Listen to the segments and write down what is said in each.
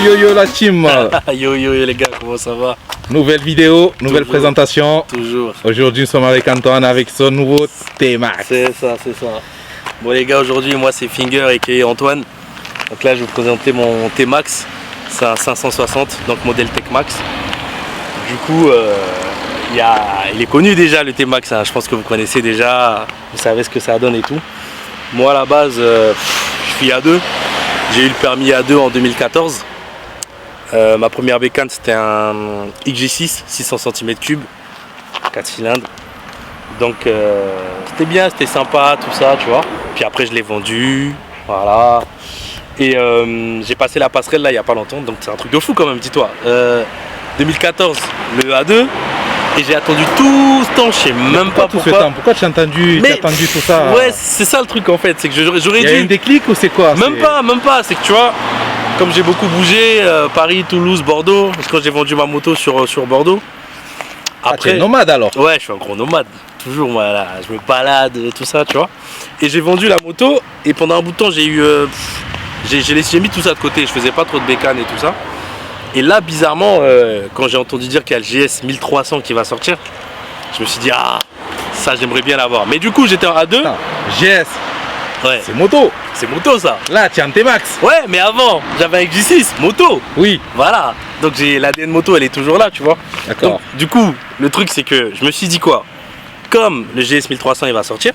yo yo la team. Yo yo yo les gars, comment ça va? Nouvelle vidéo, nouvelle présentation. Toujours. Aujourd'hui nous sommes avec Antoine avec son nouveau T-Max. C'est ça, c'est ça. Bon les gars, aujourd'hui moi c'est Finger et Antoine. Donc là je vais vous présenter mon T-Max. C'est un 560, donc modèle Tech Max. Du coup, il est connu déjà le T-Max, hein. Je pense que vous connaissez déjà, vous savez ce que ça donne et tout. Moi à la base, je suis A2. J'ai eu le permis A2 en 2014. Ma première bécane c'était un XG6, 600 cm3, 4 cylindres. Donc c'était bien, c'était sympa, tout ça, tu vois. Puis après je l'ai vendu, voilà. Et j'ai passé la passerelle là il n'y a pas longtemps, donc c'est un truc de fou quand même, dis-toi. 2014, le A2. Et j'ai attendu tout ce temps, je sais même pas pourquoi. Pourquoi tu as attendu tout ça? Ouais, c'est ça le truc en fait, c'est que j'aurais dû... Il y a un déclic ou c'est quoi? Même pas, c'est que tu vois, comme j'ai beaucoup bougé, Paris, Toulouse, Bordeaux, parce que quand j'ai vendu ma moto sur Bordeaux. Après, tu es nomade alors? Ouais, je suis un gros nomade, toujours moi là, je me balade, tout ça, tu vois. Et j'ai vendu la moto, et pendant un bout de temps, j'ai mis tout ça de côté, je faisais pas trop de bécane et tout ça. Et là, bizarrement, quand j'ai entendu dire qu'il y a le GS 1300 qui va sortir, je me suis dit, ah, ça j'aimerais bien l'avoir. Mais du coup, j'étais en A2. Non, GS, ouais. c'est moto. C'est moto ça. Là, tu es en T-Max. Ouais, mais avant, j'avais un XG6, moto. Oui. Voilà. Donc j'ai l'ADN moto, elle est toujours là, tu vois. D'accord. Du coup, le truc, c'est que je me suis dit quoi? Comme le GS 1300 il va sortir,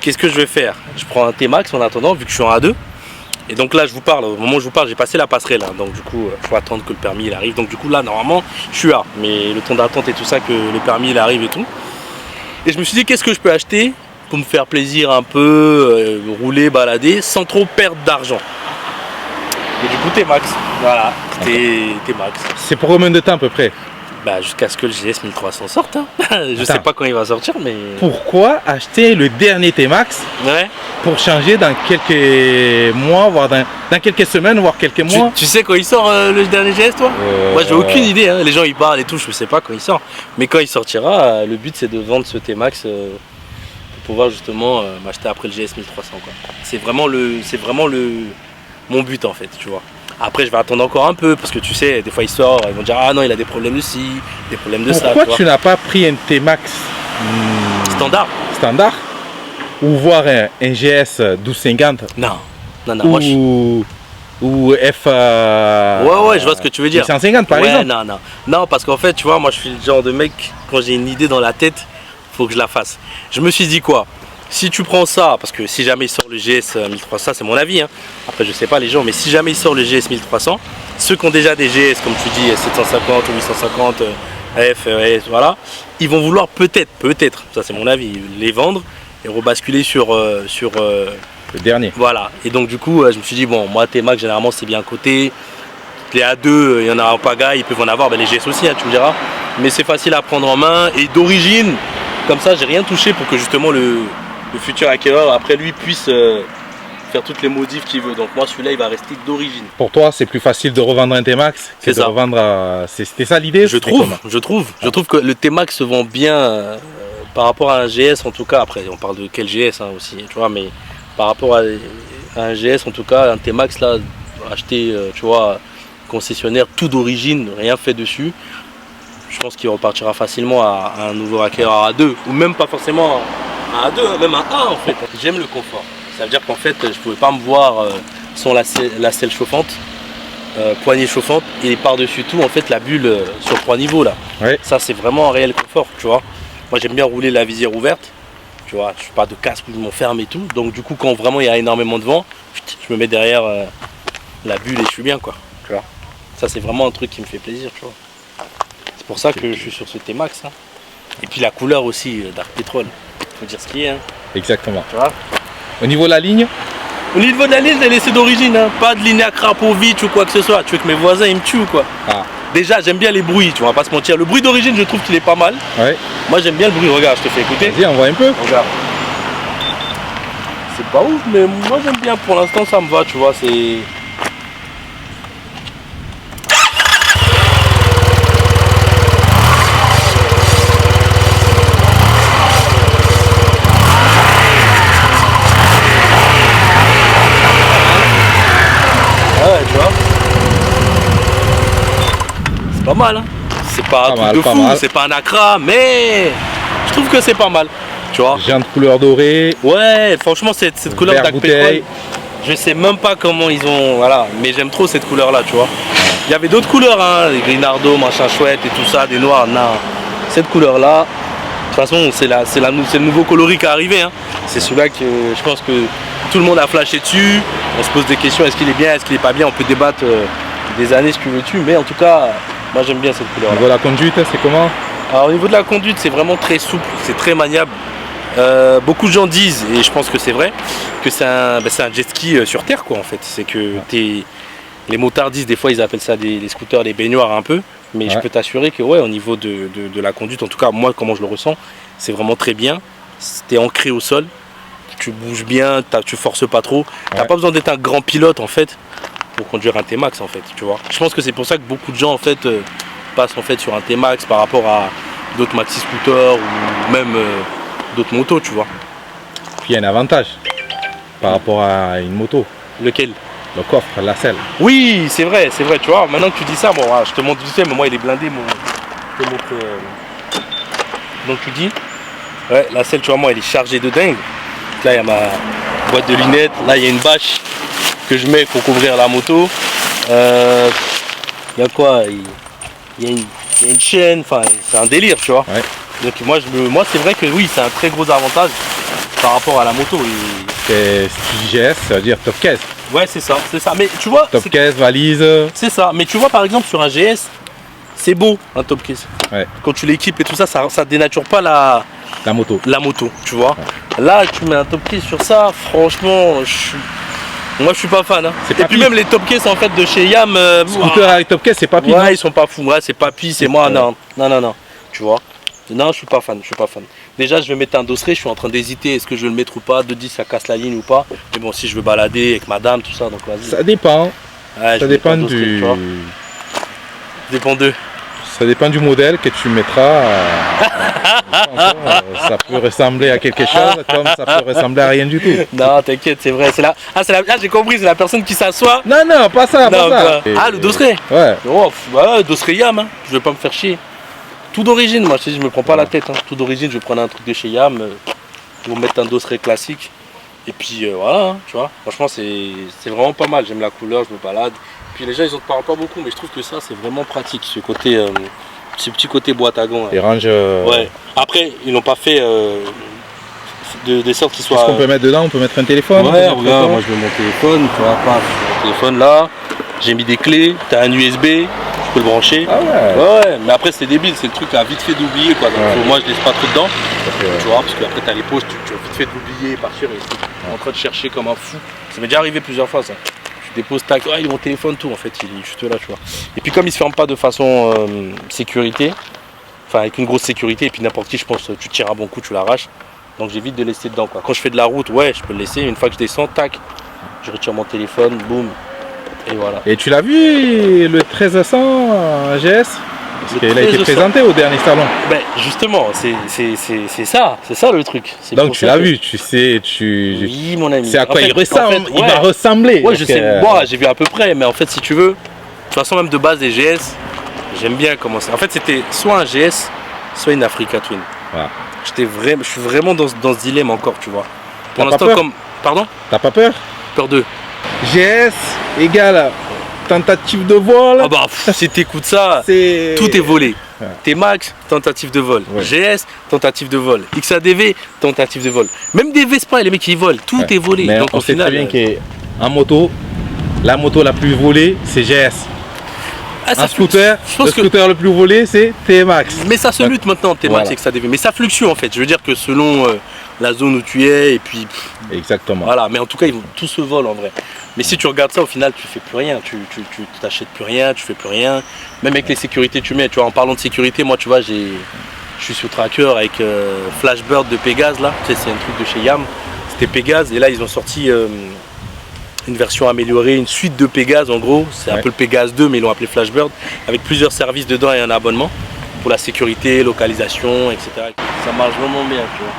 qu'est-ce que je vais faire? Je prends un T-Max en attendant, vu que je suis en A2. Et donc là je vous parle, au moment où je vous parle, j'ai passé la passerelle, hein, donc du coup il faut attendre que le permis il arrive. Donc du coup là normalement je suis A, mais le temps d'attente et tout ça, que le permis il arrive et tout. Et je me suis dit qu'est-ce que je peux acheter pour me faire plaisir un peu, rouler, balader, sans trop perdre d'argent. Et du coup T-Max, voilà, T-Max. C'est pour combien de temps à peu près? Bah jusqu'à ce que le GS 1300 sorte, hein. Je sais pas quand il va sortir, mais... Pourquoi acheter le dernier T-Max? Ouais. Pour changer dans quelques mois, voire dans quelques semaines, voire quelques mois? Tu sais quand il sort le dernier GS toi? Moi j'ai aucune idée, hein. Les gens ils parlent et tout, je sais pas quand il sort. Mais quand il sortira, le but c'est de vendre ce T-Max pour pouvoir justement m'acheter après le GS 1300 quoi. C'est vraiment mon but en fait, tu vois. Après je vais attendre encore un peu parce que tu sais, des fois il sort, ils vont dire ah non il a des problèmes de ci, des problèmes de ça. Pourquoi tu n'as pas pris un T-Max standard ou voir un GS 1250? Non, moi je suis... Ou F... ouais, je vois ce que tu veux dire. 150 par exemple. Non, parce qu'en fait, tu vois, moi je suis le genre de mec, quand j'ai une idée dans la tête, faut que je la fasse. Je me suis dit quoi? Si tu prends ça, parce que si jamais il sort le GS 1300, c'est mon avis, hein. Après je sais pas les gens, mais si jamais il sort le GS 1300, ceux qui ont déjà des GS, comme tu dis, 750 ou 850, F, voilà, ils vont vouloir peut-être, ça c'est mon avis, les vendre et rebasculer sur le dernier. Voilà, et donc du coup je me suis dit bon, moi T-Max généralement c'est bien coté, les A2 il y en a en pagaille, ils peuvent en avoir, ben, les GS aussi hein, tu me diras, mais c'est facile à prendre en main et d'origine, comme ça j'ai rien touché pour que justement le futur acquéreur après lui puisse faire toutes les modifs qu'il veut. Donc moi celui-là il va rester d'origine. Pour toi c'est plus facile de revendre un T-Max que de revendre à... C'était ça l'idée? Je trouve que le T-Max se vend bien par rapport à un GS en tout cas. Après on parle de quel GS hein, aussi, tu vois, mais par rapport à un GS en tout cas, un T-Max là, acheté tu vois, concessionnaire tout d'origine, rien fait dessus, je pense qu'il repartira facilement à un nouveau acquéreur A2 ou même pas forcément à A2, même à A en fait. J'aime le confort. Ça veut dire qu'en fait, je pouvais pas me voir sans la selle chauffante, poignée chauffante et par-dessus tout, en fait, la bulle sur 3 niveaux là. Ouais. Ça, c'est vraiment un réel confort, tu vois. Moi, j'aime bien rouler la visière ouverte, tu vois. Je suis pas de casque où je m'enferme et tout. Donc, du coup, quand vraiment il y a énormément de vent, je me mets derrière la bulle et je suis bien, quoi. Tu vois. Ça, c'est vraiment un truc qui me fait plaisir, tu vois. C'est pour ça que je suis sur ce T-Max. Hein. Et puis la couleur aussi, Dark Petrol. Faut dire ce qui est. Hein. Exactement. Tu vois. Au niveau de la ligne? Au niveau de la ligne, je l'ai laissé d'origine, hein. Pas de ligne à Krapovic ou quoi que ce soit. Tu veux que mes voisins ils me tuent ou quoi? Déjà, j'aime bien les bruits, tu vas pas se mentir. Le bruit d'origine, je trouve qu'il est pas mal. Ouais. Moi, j'aime bien le bruit. Regarde, je te fais écouter. Vas-y, envoie un peu. Regarde. C'est pas ouf, mais moi j'aime bien. Pour l'instant, ça me va, tu vois. C'est... Ouais, tu vois. pas mal. Hein. C'est pas un truc de fou, c'est pas un Accra, mais je trouve que c'est pas mal. Tu vois. Jantes couleur dorée. Ouais, franchement, cette couleur Dark Petrol, je sais même pas comment ils ont. Voilà, mais j'aime trop cette couleur là, tu vois. Il y avait d'autres couleurs, hein, les Grinardo, machin chouette et tout ça, des noirs. Non, cette couleur là, de toute façon, c'est le nouveau coloris qui est arrivé. Hein. C'est celui-là que je pense que tout le monde a flashé dessus. On se pose des questions, est-ce qu'il est bien, est-ce qu'il est pas bien. On peut débattre des années ce que veux-tu, mais en tout cas, moi j'aime bien cette couleur. Au niveau de la conduite, c'est comment? Alors au niveau de la conduite, c'est vraiment très souple, c'est très maniable. Beaucoup de gens disent, et je pense que c'est vrai, que c'est un jet ski sur terre quoi en fait. C'est que les motards disent, des fois ils appellent ça des scooters, des baignoires un peu, mais je peux t'assurer que ouais, au niveau de la conduite, en tout cas moi comment je le ressens, c'est vraiment très bien. T'es ancré au sol, tu bouges bien, tu forces pas trop, t'as pas besoin d'être un grand pilote en fait pour conduire un T-Max en fait, tu vois. Je pense que c'est pour ça que beaucoup de gens en fait passent en fait sur un T-Max par rapport à d'autres maxi scooters ou même d'autres motos, tu vois. Puis il y a un avantage par rapport à une moto. Lequel? Le coffre, la selle. Oui, c'est vrai, tu vois. Maintenant que tu dis ça, bon, je te montre vite fait, mais moi il est blindé, je te montre. Donc tu dis, ouais, la selle, tu vois, moi elle est chargée de dingue. Là il y a ma boîte de lunettes, là il y a une bâche que je mets pour couvrir la moto. Il y a quoi? Il y a une chaîne, enfin c'est un délire, tu vois. Ouais. Donc moi c'est vrai que oui, c'est un très gros avantage par rapport à la moto. Si tu dis GS, ça veut dire top caisse. Ouais, c'est ça. Mais tu vois. Top caisse, valise. C'est ça. Mais tu vois, par exemple, sur un GS, c'est beau un top case. Ouais. Quand tu l'équipes et tout ça, ça dénature pas la moto, tu vois. Ouais. Là, tu mets un top case sur ça, franchement, moi je suis pas fan. Hein. Et puis même les top cases en fait de chez Yam. Scooter avec top case, c'est papy. Ouais, ils sont pas fous. Ouais, c'est papy, c'est moi. Non. Tu vois. Non, je suis pas fan. Déjà, je vais mettre un dosseret, je suis en train d'hésiter, est-ce que je vais le mettre ou pas, 2.10 ça casse la ligne ou pas. Mais bon, si je veux balader avec madame, tout ça, donc vas-y. Ça dépend. Ouais, ça dépend du... Dépend d'eux. Ça dépend du modèle que tu mettras. Ça peut ressembler à quelque chose, comme ça peut ressembler à rien du tout. Non, t'inquiète, c'est vrai. Là, j'ai compris, c'est la personne qui s'assoit. Non, pas ça, pas ça. Ah, le dosseret. Ouais. Oh, ouais, dosseret Yam, hein. Je vais pas me faire chier. Tout d'origine, moi je me prends pas la tête. Hein. Tout d'origine, je vais prendre un truc de chez Yam pour mettre un dosseret classique. Et puis voilà, hein, tu vois. Franchement, c'est vraiment pas mal. J'aime la couleur, je me balade. Puis les gens, ils en parlent pas beaucoup, mais je trouve que ça, c'est vraiment pratique. Ce petit côté boîte à gants. Et range. Ouais. Après, ils n'ont pas fait des sortes qui soient. Qu'est-ce qu'on peut mettre dedans? On peut mettre un téléphone. Ouais, regarde, moi je mets mon téléphone. Tu vois, pas mon téléphone là. J'ai mis des clés. T'as un USB. Le brancher. Ah ouais. Ouais, mais après c'est débile, c'est le truc à vite fait d'oublier quoi. Donc moi je laisse pas trop dedans. Tu vois, parce qu'après t'as les poches, tu as vite fait d'oublier et partir et en train de chercher comme un fou. Ça m'est déjà arrivé plusieurs fois ça. Tu déposes tac, il est mon téléphone tout en fait, il est juste là, tu vois. Et puis comme il se ferme pas de façon sécurité, enfin avec une grosse sécurité, et puis n'importe qui je pense tu tires un bon coup, tu l'arraches. Donc j'évite de laisser dedans quoi. Quand je fais de la route, ouais je peux le laisser, une fois que je descends, tac, je retire mon téléphone, boum. Et voilà. Et tu l'as vu le 1300 GS? Parce qu'il a été présenté au dernier salon. Ben justement, c'est ça le truc. Donc tu l'as vu, tu sais, Oui mon ami. C'est à quoi il ressemble, en fait, il va ressembler. Ouais, je sais, moi j'ai vu à peu près, mais en fait si tu veux, de toute façon même de base des GS, j'aime bien comment c'est. En fait c'était soit un GS, soit une Africa Twin. Voilà. Je suis vraiment dans ce dilemme encore, tu vois. Pour l'instant comme. Pardon? T'as pas peur? Peur d'eux. GS égale tentative de vol. Ah bah si t'écoutes ça, tout est volé. Ouais. T-Max, tentative de vol. Ouais. GS, tentative de vol. XADV, tentative de vol. Même des Vespa, les mecs ils volent, tout est volé. Mais donc, on sait très bien qu'en moto, la moto la plus volée c'est GS. Un scooter, le scooter le plus volé c'est T-Max. Mais ça se lutte maintenant T-Max et XADV. Mais ça fluctue en fait. Je veux dire que selon la zone où tu es et puis. Exactement. Voilà, mais en tout cas ils vont tous se voler en vrai. Mais si tu regardes ça au final tu fais plus rien, tu t'achètes plus rien, tu fais plus rien. Même avec les sécurités tu mets, tu vois, en parlant de sécurité, moi tu vois je suis sous tracker avec Flashbird de Pégase là, tu sais, c'est un truc de chez Yam. C'était Pégase et là ils ont sorti une version améliorée, une suite de Pégase en gros, c'est un peu le Pégase 2 mais ils l'ont appelé Flashbird, avec plusieurs services dedans et un abonnement pour la sécurité, localisation, etc. Ça marche vraiment bien, tu vois.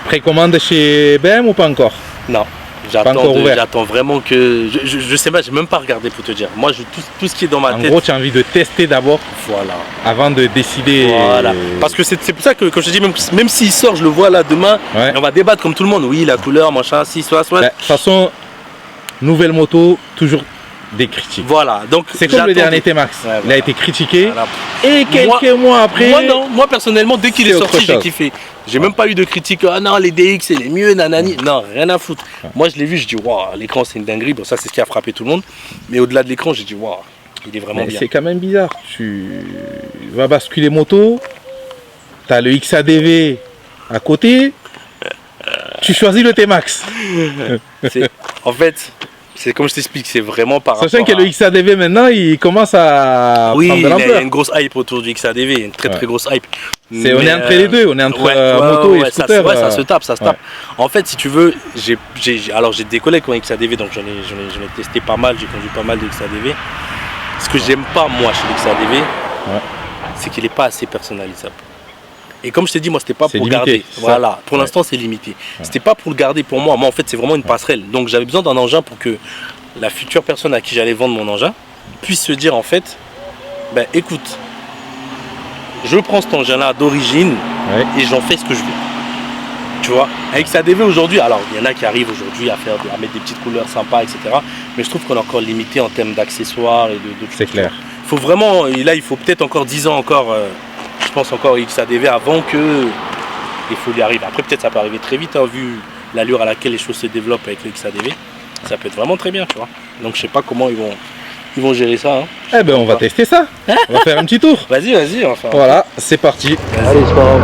Précommande chez BM ou pas encore? Non, J'attends vraiment que... Je sais pas, j'ai même pas regardé pour te dire. Moi, tout ce qui est dans ma tête... En gros, tu as envie de tester d'abord avant de décider. Voilà. Parce que c'est pour ça que, quand je te dis, même s'il sort, je le vois là demain, on va débattre comme tout le monde. Oui, la couleur, machin, si, soit. De toute façon, nouvelle moto, toujours des critiques. Voilà. Donc c'est comme le dernier T-Max. Ouais, il a été critiqué. Voilà. Et quelques mois après... Moi personnellement, dès qu'il est sorti, j'ai kiffé. J'ai même pas eu de critique, ah non, les DX c'est les mieux, nanani. Non, rien à foutre. Moi je l'ai vu, je dis, waouh, l'écran c'est une dinguerie. Bon, ça c'est ce qui a frappé tout le monde. Mais au-delà de l'écran, j'ai dit, waouh, il est vraiment bien. C'est quand même bizarre. Tu vas basculer moto, tu as le XADV à côté, tu choisis le T-Max. En fait, c'est comme je t'explique, c'est vraiment par rapport Sachant que le XADV maintenant, il commence à prendre de l'ampleur. Il y a une grosse hype autour du XADV, une très grosse hype. On est entre les deux, on est entre moto et scooter. Ça se tape. En fait, si tu veux, j'ai des collègues qui ont un XADV, donc j'en ai testé pas mal, j'ai conduit pas mal de XADV. Ce que j'aime pas moi chez l'XADV, c'est qu'il n'est pas assez personnalisable. Et comme je t'ai dit, moi c'était pas pour garder. Voilà, pour l'instant c'est limité. C'était pas pour le garder pour moi. Moi en fait c'est vraiment une passerelle. Donc j'avais besoin d'un engin pour que la future personne à qui j'allais vendre mon engin puisse se dire en fait, ben écoute, je prends cet engin là d'origine et j'en fais ce que je veux. Tu vois, avec XADV aujourd'hui, alors il y en a qui arrivent aujourd'hui à mettre des petites couleurs sympas, etc. Mais je trouve qu'on est encore limité en termes d'accessoires et de c'est clair. Il faut vraiment, et là il faut peut-être encore 10 ans encore. Je pense encore XADV avant que les folies arrivent. Après peut-être ça peut arriver très vite, hein, vu l'allure à laquelle les choses se développent avec le XADV. Ça peut être vraiment très bien, tu vois. Donc je sais pas comment ils vont gérer ça. Hein. Eh ben on va tester ça. On va faire un petit tour. Vas-y, enfin. Voilà, c'est parti. Allez, c'est pas grave.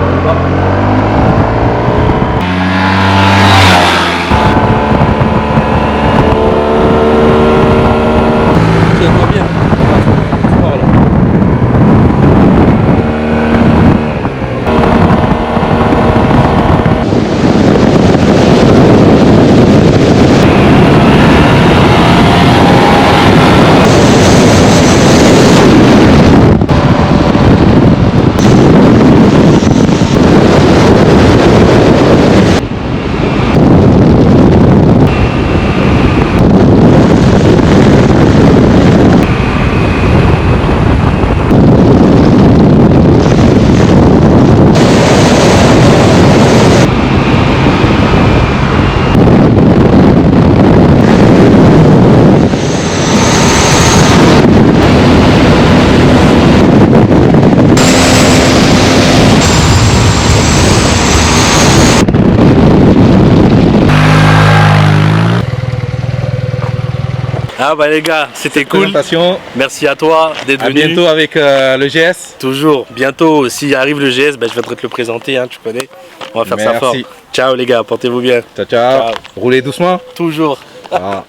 Ah bah les gars, c'était cool. Merci à toi d'être venu. À bientôt avec le GS. Toujours. Bientôt, s'il arrive le GS, bah, je viendrai te le présenter, hein, tu connais. On va faire ça fort. Ciao les gars, portez-vous bien. Ciao. Roulez doucement. Toujours. Ah.